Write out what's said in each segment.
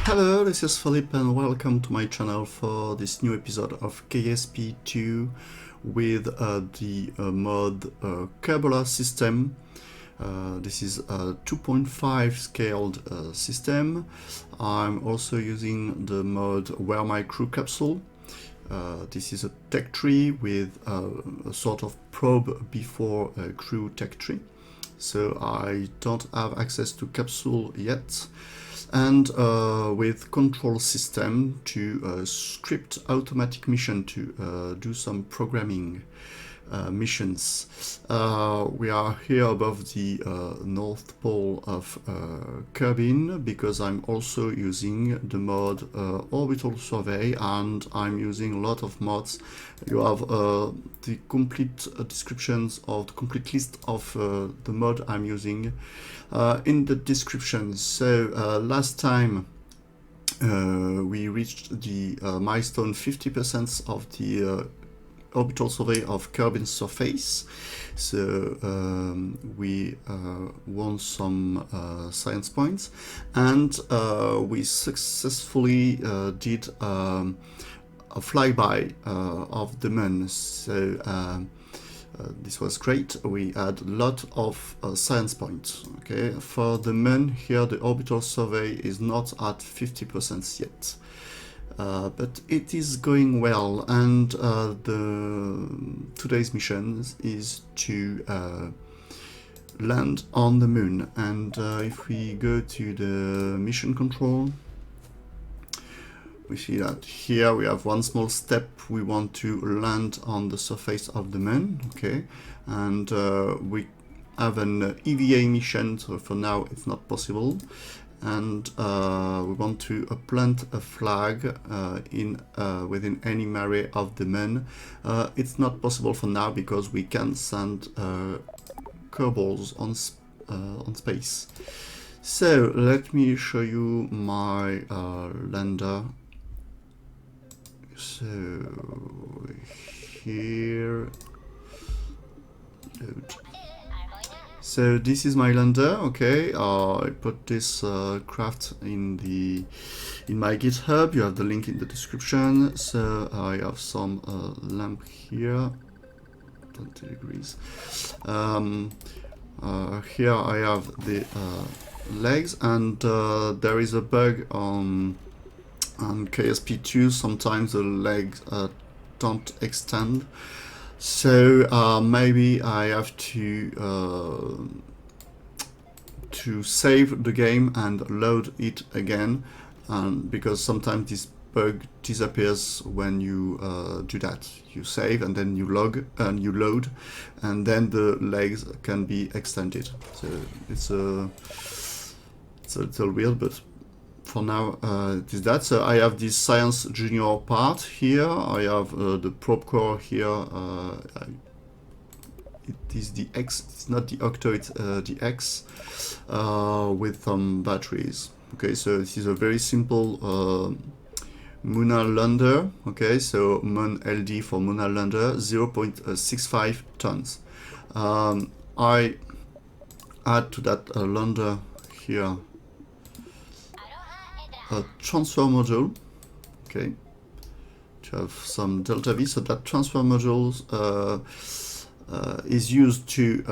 Hello, this is Philippe and welcome to my channel for this new episode of KSP2 with the mod Kerbolar System. This is a 2.5 scaled system. I'm also using the mod My Crew Capsule. This is a tech tree with a sort of probe before a crew tech tree. So I don't have access to capsule yet. And with Kontrol System to script automatic mission to do some programming missions. We are here above the North Pole of Kerbin because I'm also using the mod Orbital Survey, and I'm using a lot of mods. You have the complete descriptions of the complete list of the mod I'm using in the description. So last time we reached the milestone 50% of the orbital survey of Kerbin's surface. So we won some science points, and we successfully did a flyby of the Mun. So this was great. We had a lot of science points. Okay, for the Mun here, the orbital survey is not at 50% yet. But it is going well, and today's mission is to land on the Mun. And if we go to the mission control, we see that here we have one small step. We want to land on the surface of the Mun, okay, and we have an EVA mission, so for now it's not possible. And we want to plant a flag within any mare of the Mun. It's not possible for now because we can send Kerbals on space. So let me show you my lander. So here, load. So this is my lander. Okay, I put this craft in my GitHub. You have the link in the description. So I have some lamp here, 20 degrees. Here I have the legs, and there is a bug on KSP2. Sometimes the legs don't extend. So maybe I have to save the game and load it again, because sometimes this bug disappears when you do that. You save and then you log and you load, and then the legs can be extended. So it's a little weird, but for now it is that. So I have this science junior part here. I have the probe core here. It is the X, it's not the Octo, it's the X, with some batteries. Okay, so this is a very simple Lunar lander. Okay, so Mun LD for Lunar lander, 0.65 tons. I add to that lander here a transfer module, okay, to have some delta V. So that transfer module is used to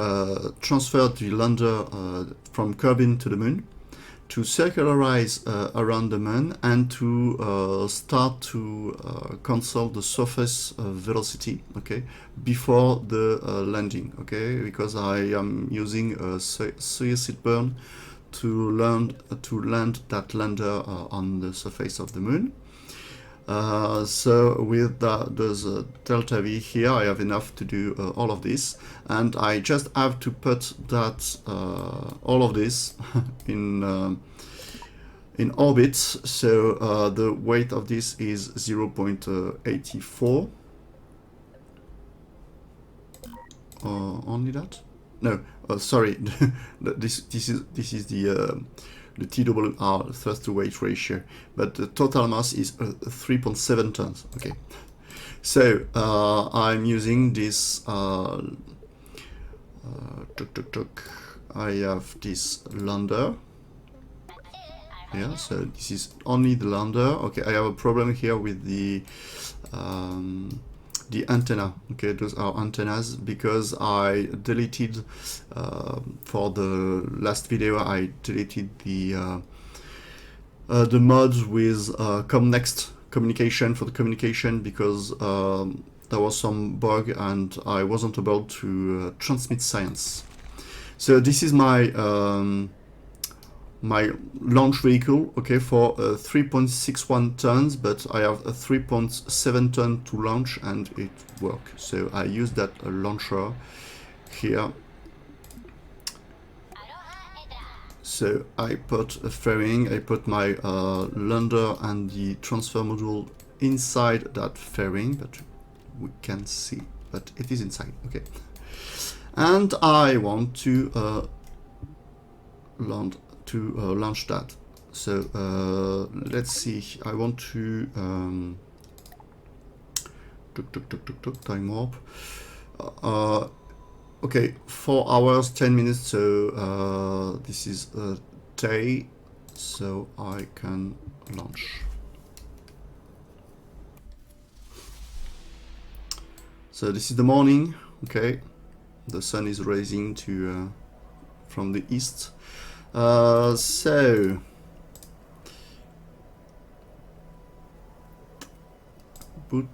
transfer the lander from Kerbin to the Mun, to circularize around the Mun, and to start to consult the surface velocity, okay, before the landing, okay, because I am using a Suicid burn to land that lander on the surface of the Mun. So with those delta V here, I have enough to do all of this, and I just have to put that all of this in orbit. So the weight of this is 0.84. Only that? No, sorry. this is the TWR, thrust to weight ratio, but the total mass is 3.7 tons. Okay, so I'm using this. I have this lander. here. So this is only the lander. Okay, I have a problem here with the antenna. Okay, those are antennas because I deleted for the last video. I deleted the mods with ComNext communication for the communication because there was some bug and I wasn't able to transmit science. So this is my my launch vehicle, okay, for 3.61 tons, but I have a 3.7 ton to launch and it works. So I use that launcher here. So I put a fairing, I put my lander and the transfer module inside that fairing, but we can see that it is inside, okay. And I want to launch that. So let's see, I want to time warp. Okay, 4 hours, 10 minutes, so this is a day, so I can launch. So this is the morning, okay, the sun is rising to from the east. So boot.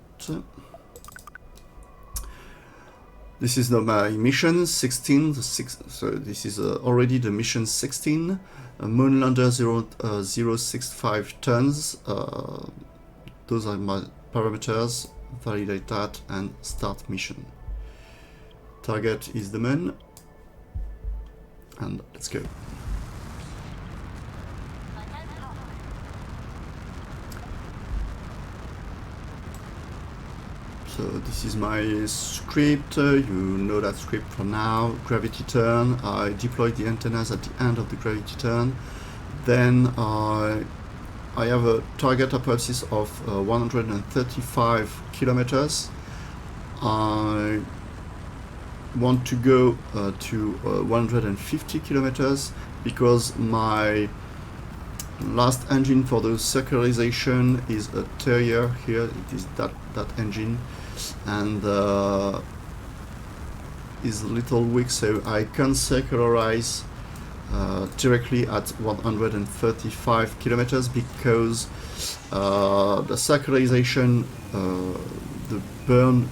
This is my mission 16. So this is already the mission 16. Moon lander 065 tons. Those are my parameters. Validate that and start mission. Target is the moon. And let's go. So this is my script, you know that script for now. Gravity turn, I deploy the antennas at the end of the gravity turn. Then I have a target apophysis of 135 kilometers. I want to go to 150 kilometers because my last engine for the circularization is a Terrier here. It is that engine, and is a little weak, so I can circularize directly at 135 kilometers because the circularization, the burn,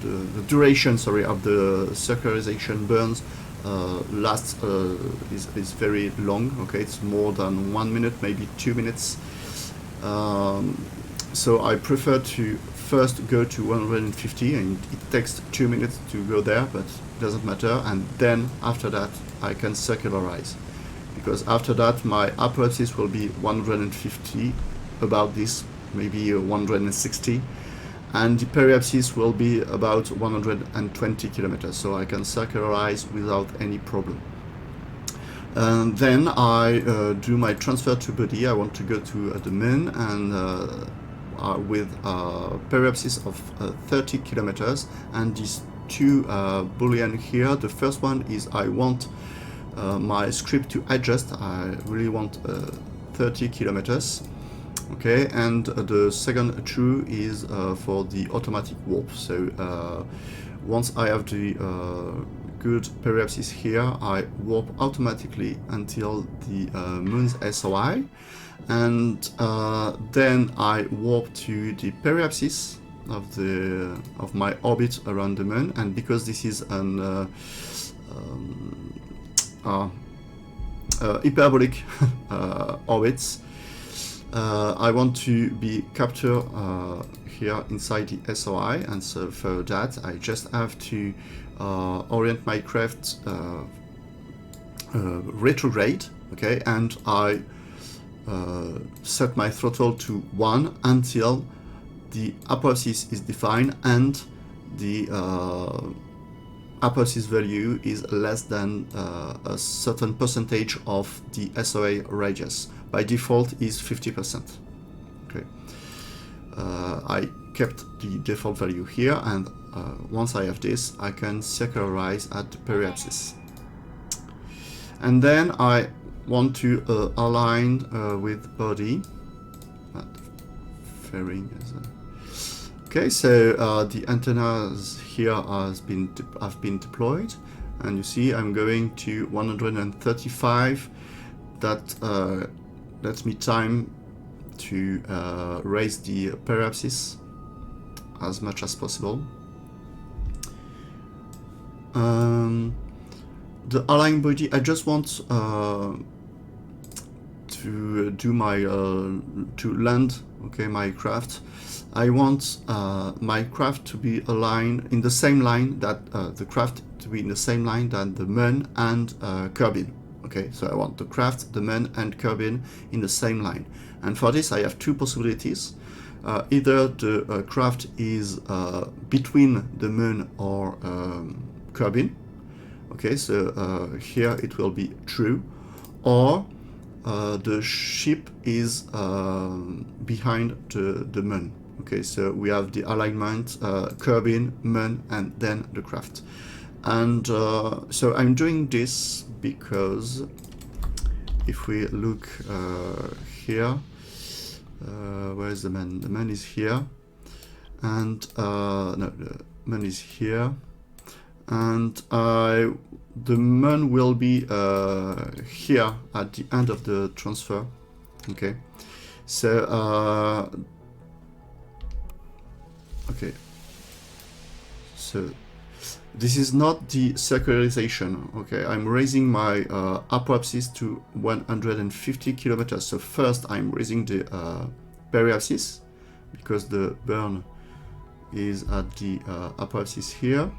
the duration, sorry, of the circularization burns lasts is very long. Okay, it's more than 1 minute, maybe 2 minutes. So I prefer to first go to 150, and it takes 2 minutes to go there, but it doesn't matter. And then after that, I can circularize, because after that my apophysis will be 150, about this, maybe 160. And the periapsis will be about 120 kilometers, so I can circularize without any problem. And then I do my transfer to body. I want to go to the moon, and with a periapsis of 30 kilometers. And these two boolean here, the first one is I want my script to adjust. I really want 30 kilometers. Okay, and the second true is for the automatic warp. So once I have the good periapsis here, I warp automatically until the moon's SOI, and then I warp to the periapsis of my orbit around the moon. And because this is an hyperbolic orbit, I want to be captured here inside the SOI, and so for that I just have to orient my craft retrograde, okay, and I set my throttle to 1 until the apophysis is defined and the apophysis value is less than a certain percentage of the SOA radius. By default is 50%. Okay. I kept the default value here, and once I have this, I can circularize at the periapsis. And then I want to align with body. Fairing as a... Okay, so the antennas here have been deployed, and you see I'm going to 135. That lets me time to raise the periapsis as much as possible. The align body, I just want to do my to land, okay, my craft. I want my craft to be aligned in the same line that the craft to be in the same line that the Mun and Kerbin. Okay, so I want the craft, the Mun and Kerbin in the same line. And for this I have two possibilities. Either the craft is between the Mun or Kerbin. Okay, so here it will be true. Or the ship is behind the Mun. Okay, so we have the alignment, Kerbin, Mun, and then the craft. And so I'm doing this because if we look here, where is the Mun? The Mun is here, and no, the Mun is here, and the Mun will be here at the end of the transfer. Okay, so okay, so this is not the circularization. Okay, I'm raising my apoapsis to 150 kilometers. So first I'm raising the periapsis because the burn is at the apoapsis here.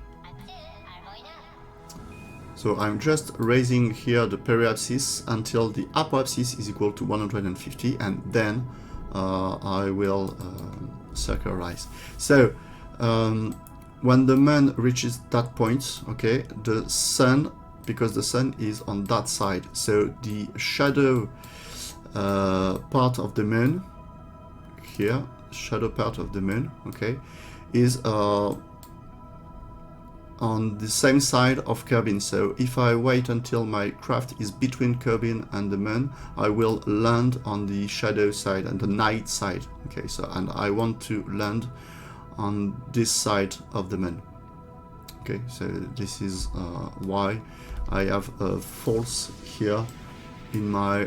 So I'm just raising here the periapsis until the apoapsis is equal to 150, and then I will circularize. So when the Mun reaches that point, okay, the sun, because the sun is on that side, so the shadow part of the Mun here, shadow part of the Mun, okay, is on the same side of Kerbin. So if I wait until my craft is between Kerbin and the Mun, I will land on the shadow side and the night side. Okay, so and I want to land on this side of the Mun. Okay, so this is why I have a false here in my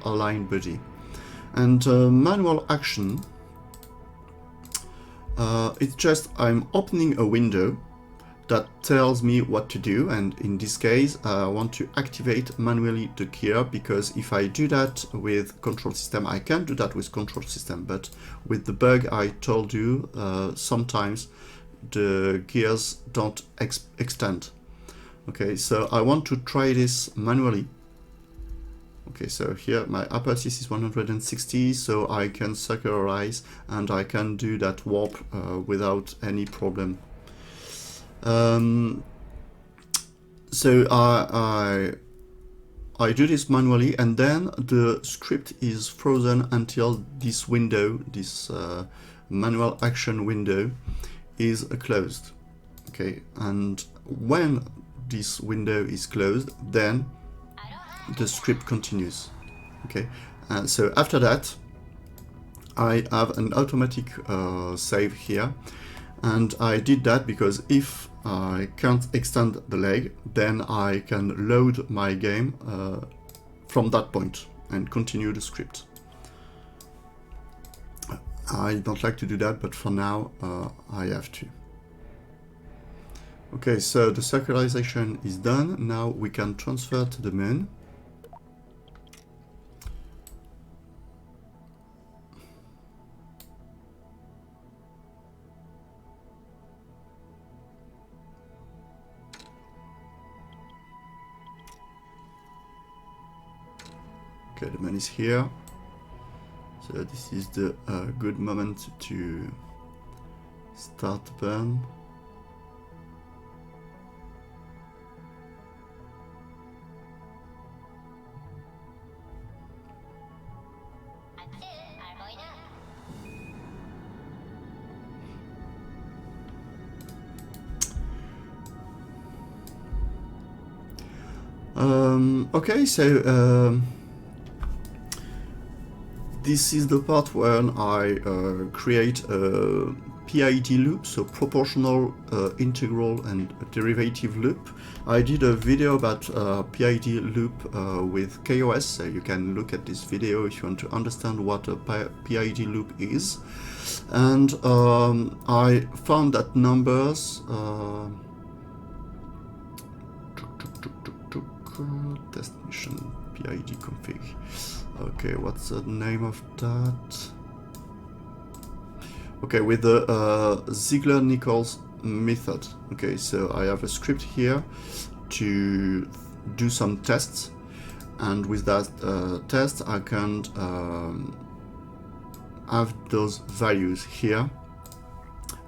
align body. And manual action, it's just I'm opening a window that tells me what to do, and in this case I want to activate manually the gear, because if I do that with Kontrol System, I can do that with Kontrol System, but with the bug I told you, sometimes the gears don't extend. Okay, so I want to try this manually. Okay, so here my apoapsis is 160, so I can circularize and I can do that warp without any problem. So I do this manually, and then the script is frozen until this window, this manual action window, is closed. Okay, and when this window is closed, then the script continues. Okay, and so after that I have an automatic save here, and I did that because if I can't extend the leg, then I can load my game from that point and continue the script. I don't like to do that, but for now I have to. Okay, so the circularization is done. Now we can transfer to the Mun. Okay, the Mun is here. So this is the good moment to start the burn. Okay, so this is the part where I create a PID loop, so proportional, integral, and derivative loop. I did a video about PID loop with KOS, so you can look at this video if you want to understand what a PID loop is. And I found that numbers test mission PID config. Okay, what's the name of that? Okay, with the Ziegler-Nichols method. Okay, so I have a script here to do some tests, and with that test I can have those values here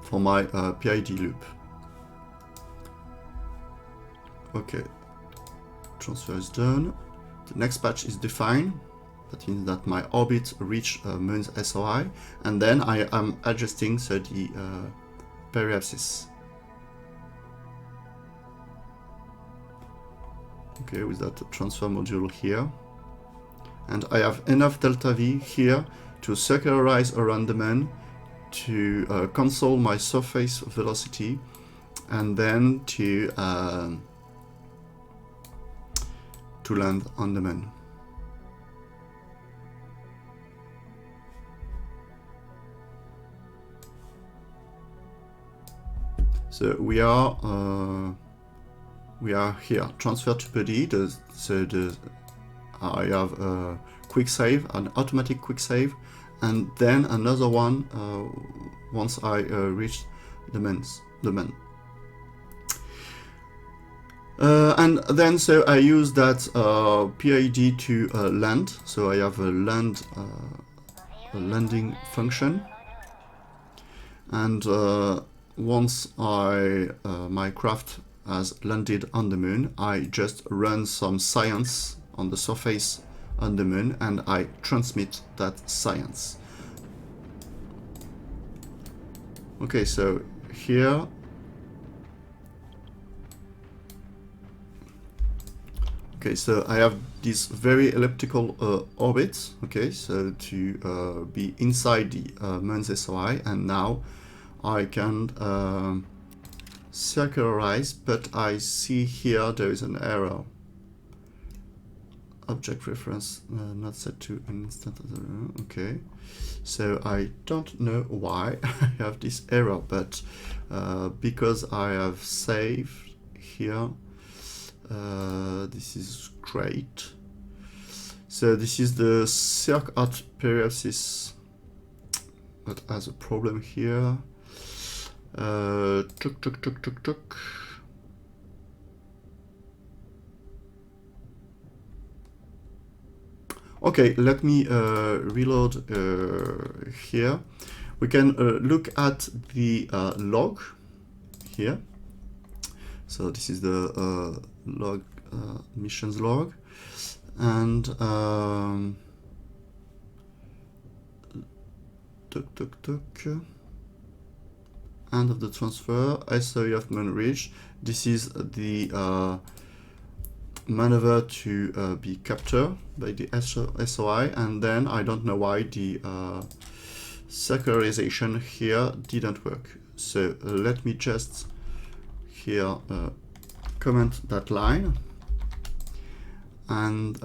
for my PID loop. Okay, transfer is done. The next patch is defined. That means that my orbit reach Mun's SOI, and then I am adjusting the periapsis. Okay, with that transfer module here, and I have enough delta V here to circularize around the Mun, to console my surface velocity, and then to land on the Mun. So we are here, transfer to PID. I have a quick save, an automatic quick save, and then another one once I reach the Mun. And then so I use that PID to land. So I have a landing function, and once my craft has landed on the Mun, I just run some science on the surface on the Mun, and I transmit that science. Okay, so here so I have this very elliptical orbit, okay, so to be inside the Mun's SOI, and now I can circularize, but I see here there is an error. Object reference not set to an instant of the okay, so I don't know why I have this error, but because I have saved here, this is great. So this is the circ at periapsis that has a problem here. Okay, let me reload here. We can look at the log here. So this is the log, missions log, and end of the transfer, SOI of Mun reached. This is the maneuver to be captured by the SOI, and then I don't know why the circularization here didn't work. So let me just here comment that line, and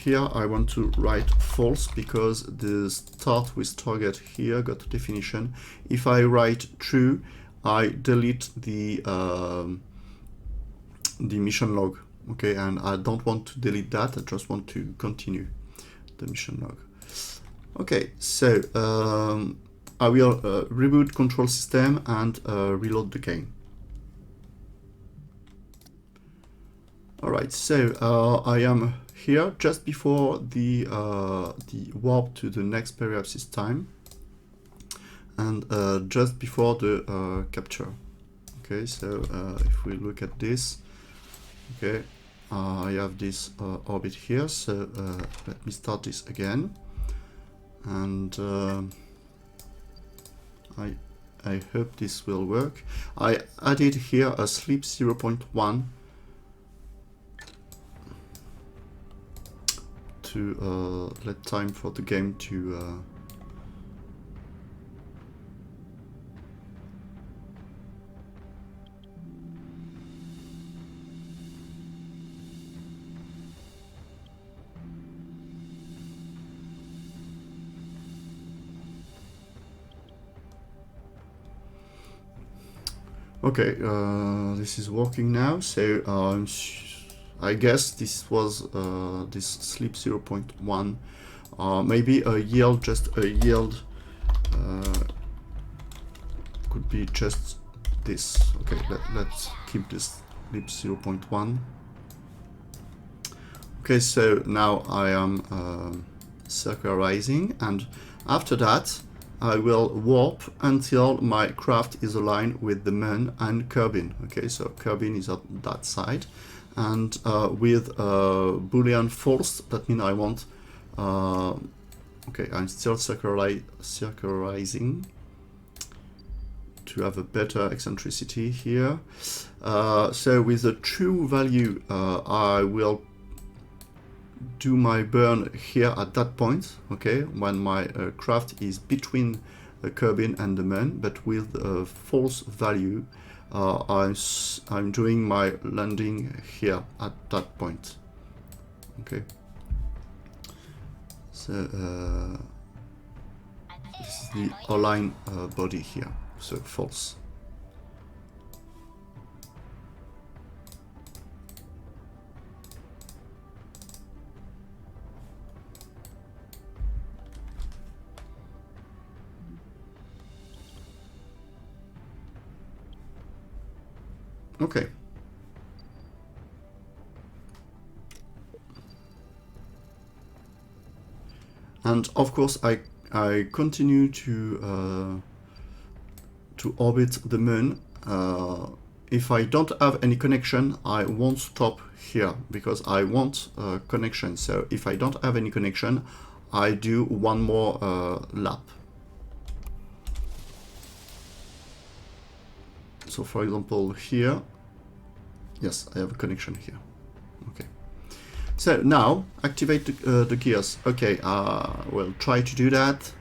here I want to write false because the start with target here got a definition. If I write true, I delete the mission log. Okay, and I don't want to delete that, I just want to continue the mission log. Okay, so I will reboot Kontrol System and reload the game. Alright, so I am here just before the warp to the next periapsis time, and just before the capture. Okay, so if we look at this, okay, I have this orbit here, so let me start this again, and I hope this will work. I added here a sleep 0.1. to let time for the game to okay, this is working now, so I guess this was this sleep 0.1, maybe a yield, just a yield could be just this. Okay, let's keep this sleep 0.1. Okay, so now I am circularizing, and after that I will warp until my craft is aligned with the Mun and Kerbin. Okay, so Kerbin is on that side, and with Boolean false, that means I want. Okay, I'm still circularizing to have a better eccentricity here. So with the true value, I will do my burn here at that point, okay, when my craft is between the Kerbin and the Mun, but with a false value, I'm doing my landing here at that point. Okay. So this is the align body here, so false. Okay. And of course, I continue to orbit the Mun. If I don't have any connection, I won't stop here because I want a connection. So if I don't have any connection, I do one more lap. So for example here, yes, I have a connection here. Okay. So now activate the gears. Okay, we'll try to do that.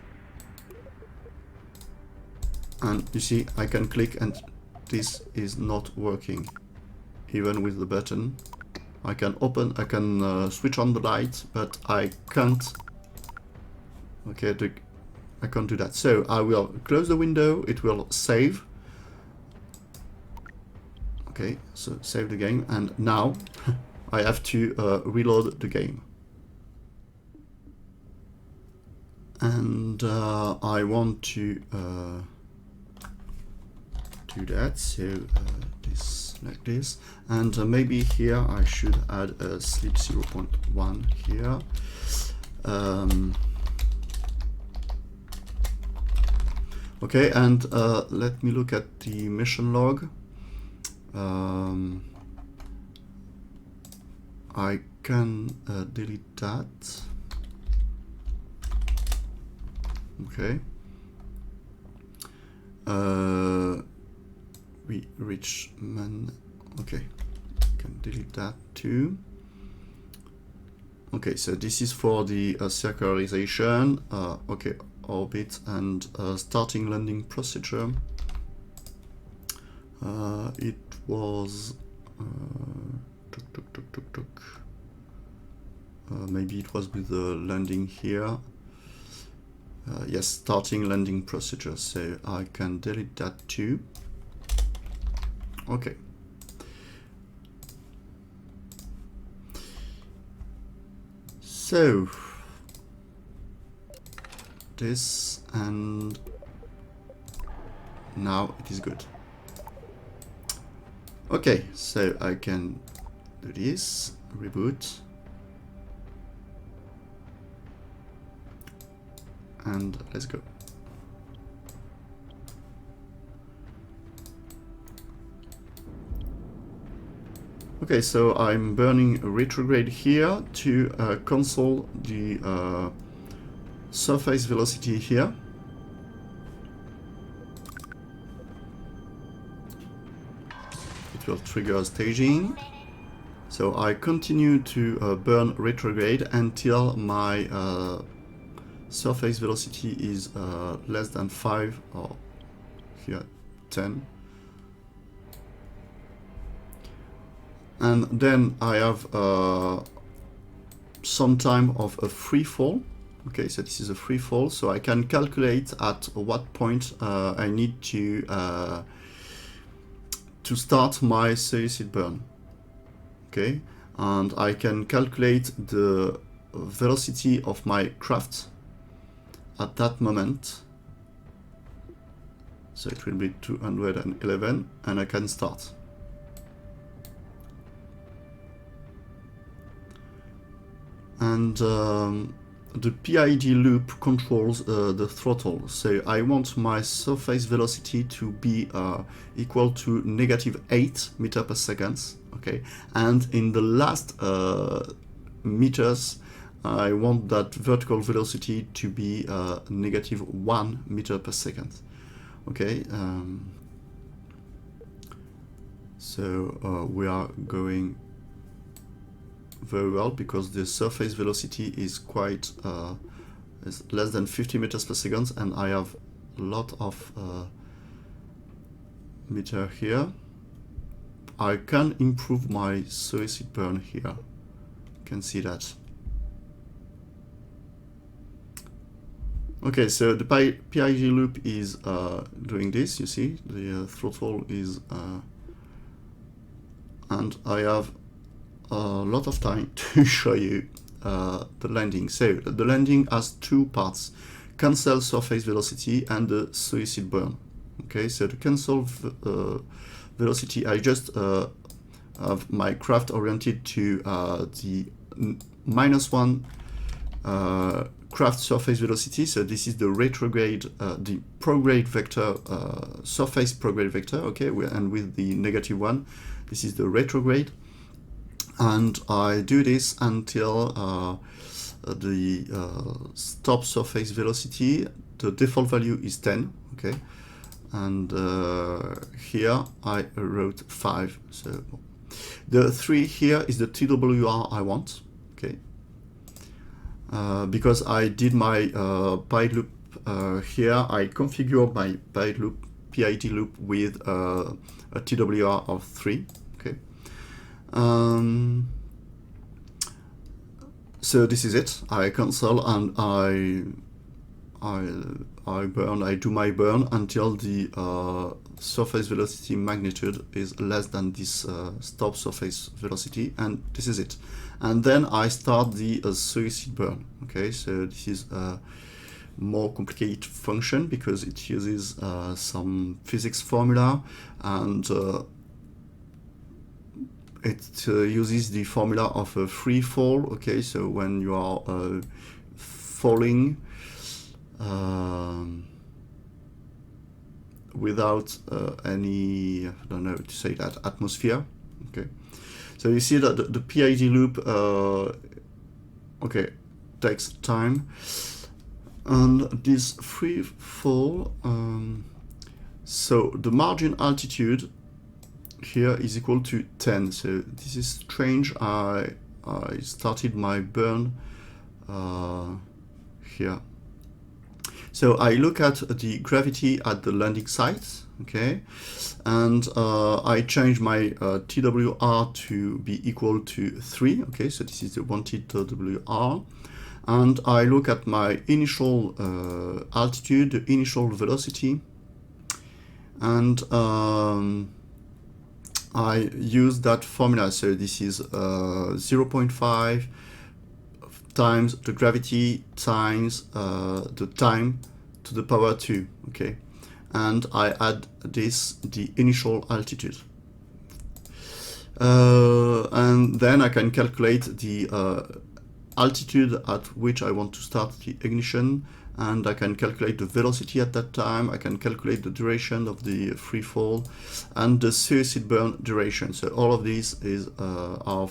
And you see, I can click and this is not working. Even with the button. I can switch on the light, but I can't. Okay, I can't do that. So I will close the window, it will save. Okay, so save the game, and now I have to reload the game. And I want to do that, so this like this, and maybe here I should add a sleep 0.1 here. Okay, and let me look at the mission log. I can delete that. Okay. We reach Mun. Okay, can delete that too. Okay, so this is for the circularization. Okay, orbit and starting landing procedure. It was maybe it was with the landing here. Yes, starting landing procedure, so I can delete that too. Okay. So this, and now it is good. Okay, so I can do this, reboot, and let's go. Okay, so I'm burning retrograde here to cancel the surface velocity here. It will trigger staging. So I continue to burn retrograde until my surface velocity is less than 5, or here 10. And then I have some time of a free fall. Okay, so this is a free fall, so I can calculate at what point I need to start my Suicid burn. Okay, and I can calculate the velocity of my craft at that moment. So it will be 211, and I can start. And the PID loop controls the throttle. So I want my surface velocity to be equal to -8 meters per second. Okay, and in the last meters, I want that vertical velocity to be -1 meter per second. Okay, so we are going very well because the surface velocity is quite is less than 50 meters per second, and I have a lot of meter here. I can improve my Suicid burn here. You can see that. Okay, so the PID loop is doing this. You see the throttle is and I have a lot of time to show you the landing. So the landing has two parts: cancel surface velocity and the Suicid burn. Okay, so the cancel velocity, I just have my craft oriented to the -1 craft surface velocity. So this is the retrograde, the prograde vector, surface prograde vector. Okay, and with the -1, this is the retrograde. And I do this until the stop surface velocity, the default value is 10, okay? And here I wrote 5, so the 3 here is the TWR I want, okay? Because I did my PID loop here, I configured my PID loop with a TWR of 3, okay? So this is it. I cancel and I burn. I do my burn until the surface velocity magnitude is less than this stop surface velocity, and this is it. And then I start the Suicid burn. Okay, so this is a more complicated function because it uses some physics formula, and it uses the formula of a free fall. Okay, so when you are falling without any, I don't know how to say that, atmosphere. Okay, so you see that the PID loop okay, takes time, and this free fall, so the margin altitude here is equal to 10. So this is strange. I started my burn here. So I look at the gravity at the landing site, okay, and I change my TWR to be equal to 3, okay, so this is the wanted TWR, and I look at my initial altitude, the initial velocity, and I use that formula. So this is 0.5 times the gravity times the time to the power 2, okay, and I add this, the initial altitude, and then I can calculate the altitude at which I want to start the ignition, and I can calculate the velocity at that time. I can calculate the duration of the free fall and the Suicid burn duration. So all of these is our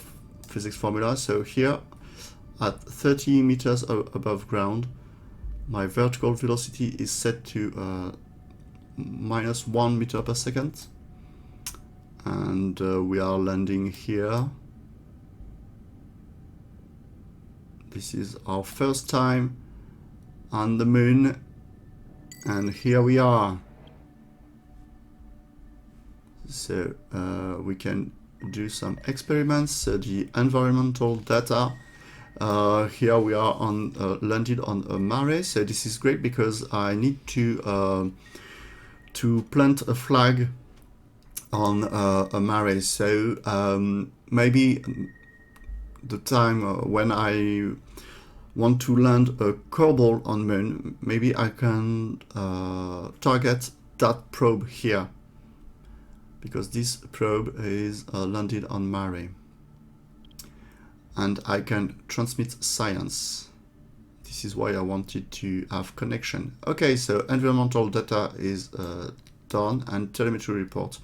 physics formula. So here at 30 meters above ground, my vertical velocity is set to -1 meter per second, and we are landing here this is our first time on the moon, and here we are. So we can do some experiments. So the environmental data, here we are on landed on a mare. So this is great because I need to plant a flag on a mare. So maybe the time when I want to land a Kerbal on Moon, maybe I can target that probe here, because this probe is landed on Mare, and I can transmit science. This is why I wanted to have connection. Okay, so environmental data is done, and telemetry report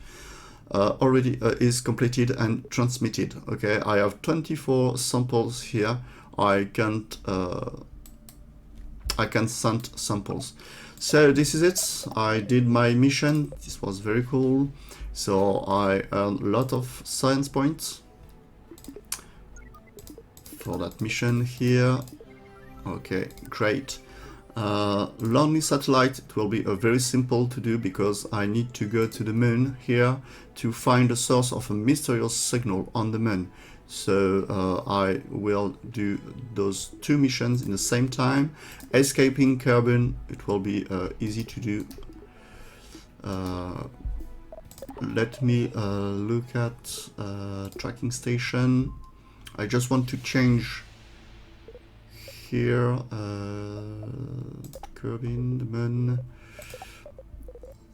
already is completed and transmitted. Okay, I have 24 samples here. I can send samples. So this is it. I did my mission. This was very cool. So I earned a lot of science points for that mission here. Okay, great. Lonely satellite, it will be very simple to do because I need to go to the moon here to find the source of a mysterious signal on the moon. So I will do those two missions in the same time. Escaping Kerbin, it will be easy to do. Let me look at tracking station. I just want to change here Kerbin, the moon.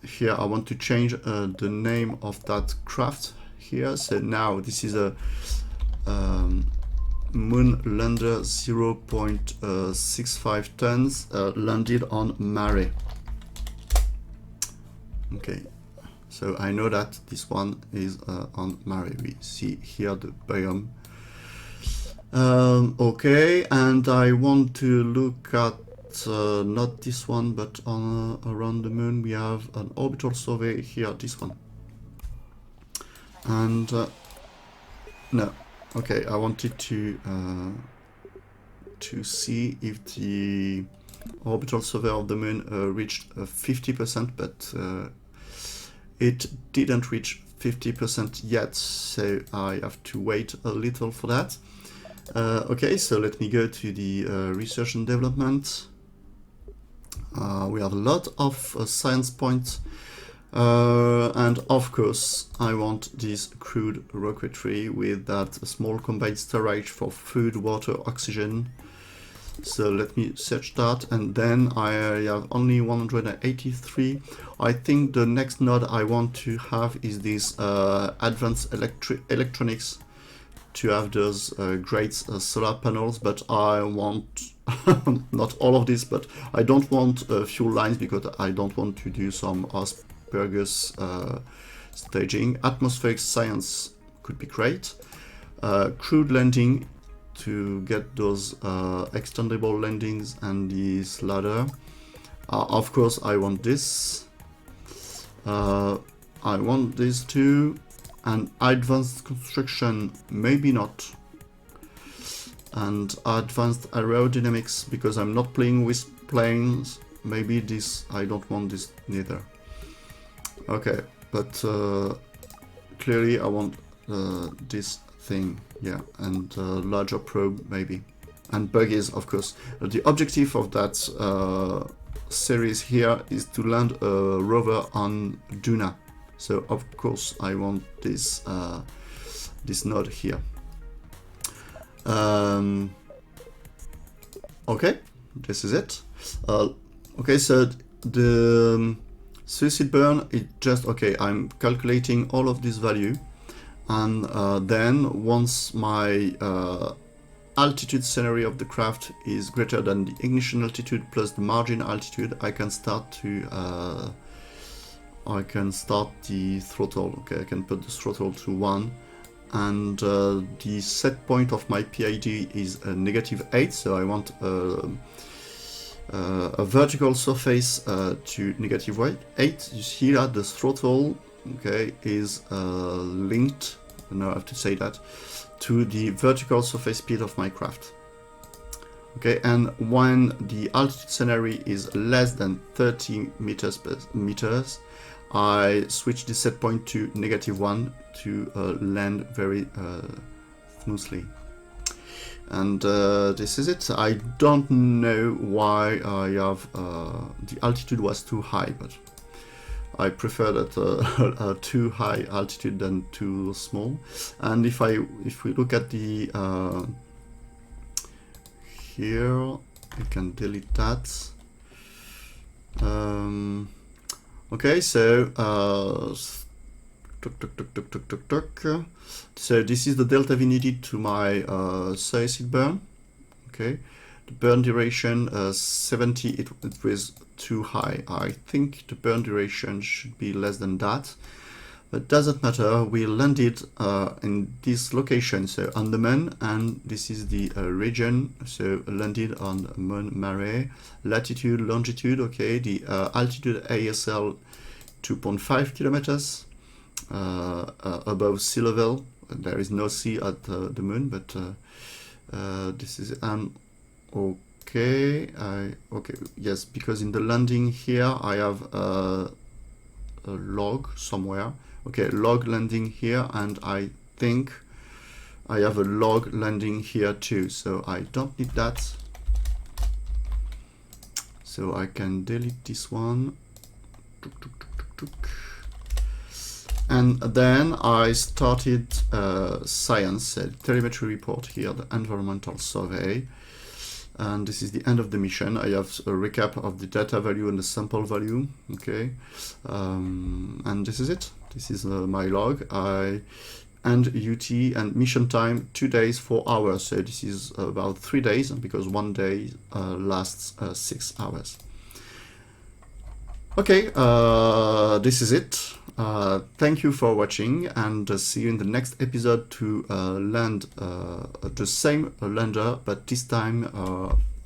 Here I want to change the name of that craft here. So now this is a Moon Lander 0.65 tons landed on Mare. Okay, so I know that this one is on Mare. We see here the biome. Okay, and I want to look at not this one, but on around the moon we have an orbital survey here, this one. And no, okay, I wanted to see if the orbital survey of the moon reached 50%, but it didn't reach 50% yet, so I have to wait a little for that. Okay, so let me go to the research and development. We have a lot of science points, and of course I want this crude rocketry with that small combined storage for food, water, oxygen. So let me search that, and then I have only 183. I think the next node I want to have is this advanced electronics, to have those great solar panels, but I want not all of this, but I don't want fuel lines because I don't want to do some Asperger's staging. Atmospheric science could be great. Crude landing to get those extendable landings and this ladder. Of course I want this. I want this too. And advanced construction, maybe not. And advanced aerodynamics, because I'm not playing with planes. Maybe this, I don't want this neither. Okay, but clearly I want this thing, yeah, and larger probe maybe. And buggies, of course. The objective of that series here is to land a rover on Duna. So of course I want this this node here. Okay, this is it. Okay, so the Suicid burn, it just, okay, I'm calculating all of this value, and then once my altitude scenario of the craft is greater than the ignition altitude plus the margin altitude, I can start to the throttle. Okay, I can put the throttle to 1, and the set point of my PID is -8, so I want a vertical surface to -8. You see that the throttle, okay, is linked, now I have to say that, to the vertical surface speed of my craft. Okay, and when the altitude scenario is less than 30 meters, I switch the set point to -1 to land very smoothly. And this is it. I don't know why I have the altitude was too high, but I prefer that a too high altitude than too small. And if we look at the here, I can delete that. Okay, so so this is the delta V needed to my Suicid burn. Okay, the burn duration 70. It was too high. I think the burn duration should be less than that, but doesn't matter. We landed in this location, so on the Mun, and this is the region. So landed on Mun Mare, latitude, longitude. Okay, the altitude ASL 2.5 kilometers above sea level. There is no sea at the Mun, but this is okay. Okay, yes, because in the landing here I have a log somewhere. Okay, log landing here, and I think I have a log landing here too, so I don't need that. So I can delete this one. And then I started science, telemetry report here, the environmental survey. And this is the end of the mission. I have a recap of the data value and the sample value. Okay, and this is it. This is my log. And UT and mission time 2 days 4 hours. So this is about 3 days, because 1 day lasts 6 hours. Okay, this is it. Thank you for watching, and see you in the next episode to land the same lander, but this time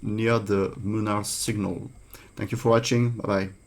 near the lunar signal. Thank you for watching. Bye bye.